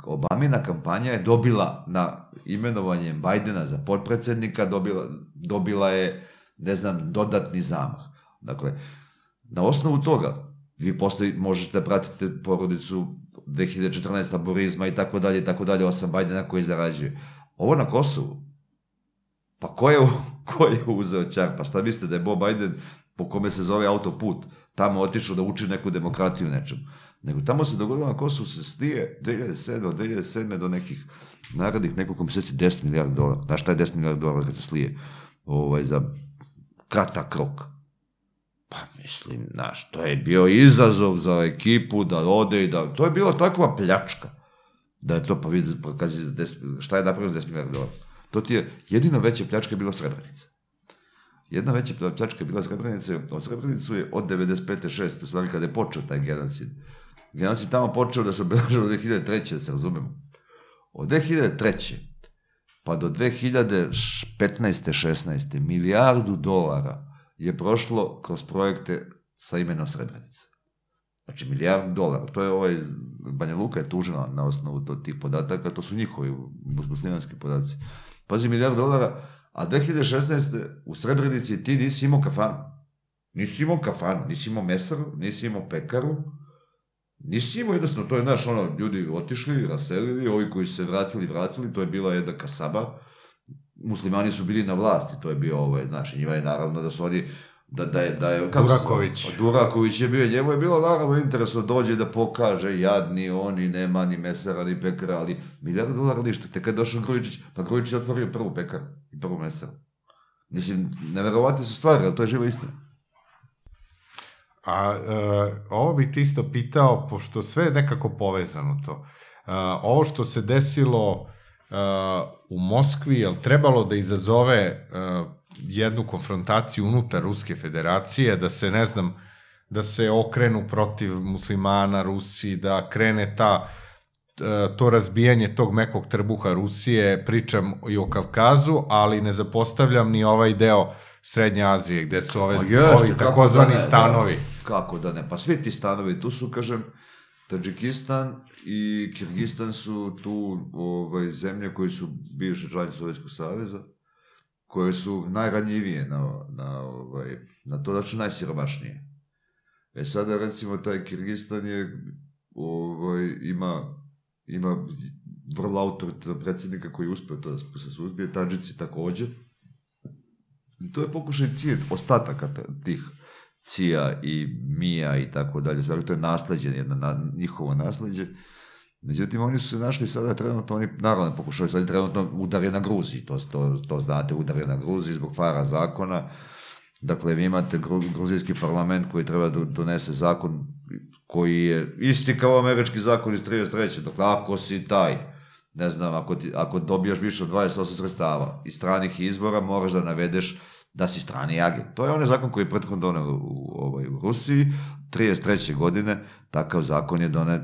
Obamina kampanja je dobila na imenovanjem Bajdena za potpredsednika, dobila je, ne znam, dodatni zamah. Dakle, na osnovu toga, vi posle možete da pratite porodicu 2014. laborizma i tako dalje, osam Bajdena koji zarađuje. Ovo na Kosovu, pa ko je uzeo čar? Pa šta mislite da je Bob Biden, po kome se zove autoput, tamo otišao da uči neku demokratiju nečemu? Nego tamo se dogodilo na Kosovu se slije 2007. do nekih narednih nekoliko meseci $10 milijardi. Znaš šta je $10 milijardi kad se slije za kratak rok? Pa mislim, znaš, to je bio izazov za ekipu da ode i da... To je bila takva pljačka da je to, pa vidi, šta je napravljeno $10 milijardi? To ti je, jedina veća pljačka je bila Srebrenica. Jedna veća pljačka je bila Srebrenica, od Srebrenicu je od 95. 6. u stvari kada je počeo taj genocid. Genocid tamo počeo da se obeležilo od 2003. da se razumemo. Od 2003. pa do 2015. 16. milijardu dolara je prošlo kroz projekte sa imenom Srebrenica. Znači, milijardu dolara. To je Banja Luka je tužena na osnovu tih podataka, to su njihovi muslimanski podaci. Pazi, milijardu dolara, a 2016. u Srebrenici ti nisi imao kafanu. Nisi imao kafanu, nisi imao mesaru, nisi imao pekaru, nisi imao jednostavno, to je, znaš, ljudi otišli, raselili, ovi koji su se vratili, to je bila jedna kasaba, muslimani su bili na vlasti, to je bio, znaš, i njima je naravno da su oni, da je... Duraković. Duraković je bio, njemu je bilo naravno interesno dođe da pokaže, jadni oni, nema ni mesara, ni pekara, ali milijardu dolara ništa, te kad je došao Grujičić, pa Grujičić je otvorio prvu pekaru i prvu mesaru. Mislim, neverovatne su stvari, ali to je živa istina. A ovo bih ti isto pitao, pošto sve je nekako povezano to. Ovo što se desilo u Moskvi, je li trebalo da izazove jednu konfrontaciju unutar Ruske federacije, da se, ne znam, da se okrenu protiv muslimana Rusiji, da krene to razbijanje tog mekog trbuha Rusije, pričam i o Kavkazu, ali ne zapostavljam ni ovaj deo Srednje Azije, gde su ovi takozvani stanovi. Kako da ne, pa svi ti stanovi, tu su, kažem, Tadžikistan i Kirgistan su tu zemlje koje su bivše članice Sovjetskog saveza, koje su najranjivije na to, znači najsiromašnije. Sada, recimo, taj Kirgistan ima vrlo autoritetnog predsjednika koji je uspeo to da se suzbije, Tadžici takođe. I to je pokušaj cilj ostataka tih Cija i Mija i tako dalje, stvari, to je nasleđe, njihovo nasleđe. Međutim, oni su se našli sada trenutno, oni naravno pokušaju sada trenutno udare na Gruziji, to znate, udare na Gruziji zbog fara zakona. Dakle, vi imate gruzijski parlament koji treba da donese zakon koji je isti kao američki zakon iz 1933. Dakle, ako si taj, ne znam, ako dobijaš više od 28 sredstava iz stranih izvora, moraš da navedeš da si strani agent. To je onaj zakon koji je prethodno doneo u Rusiji, 1933. godine, takav zakon je donet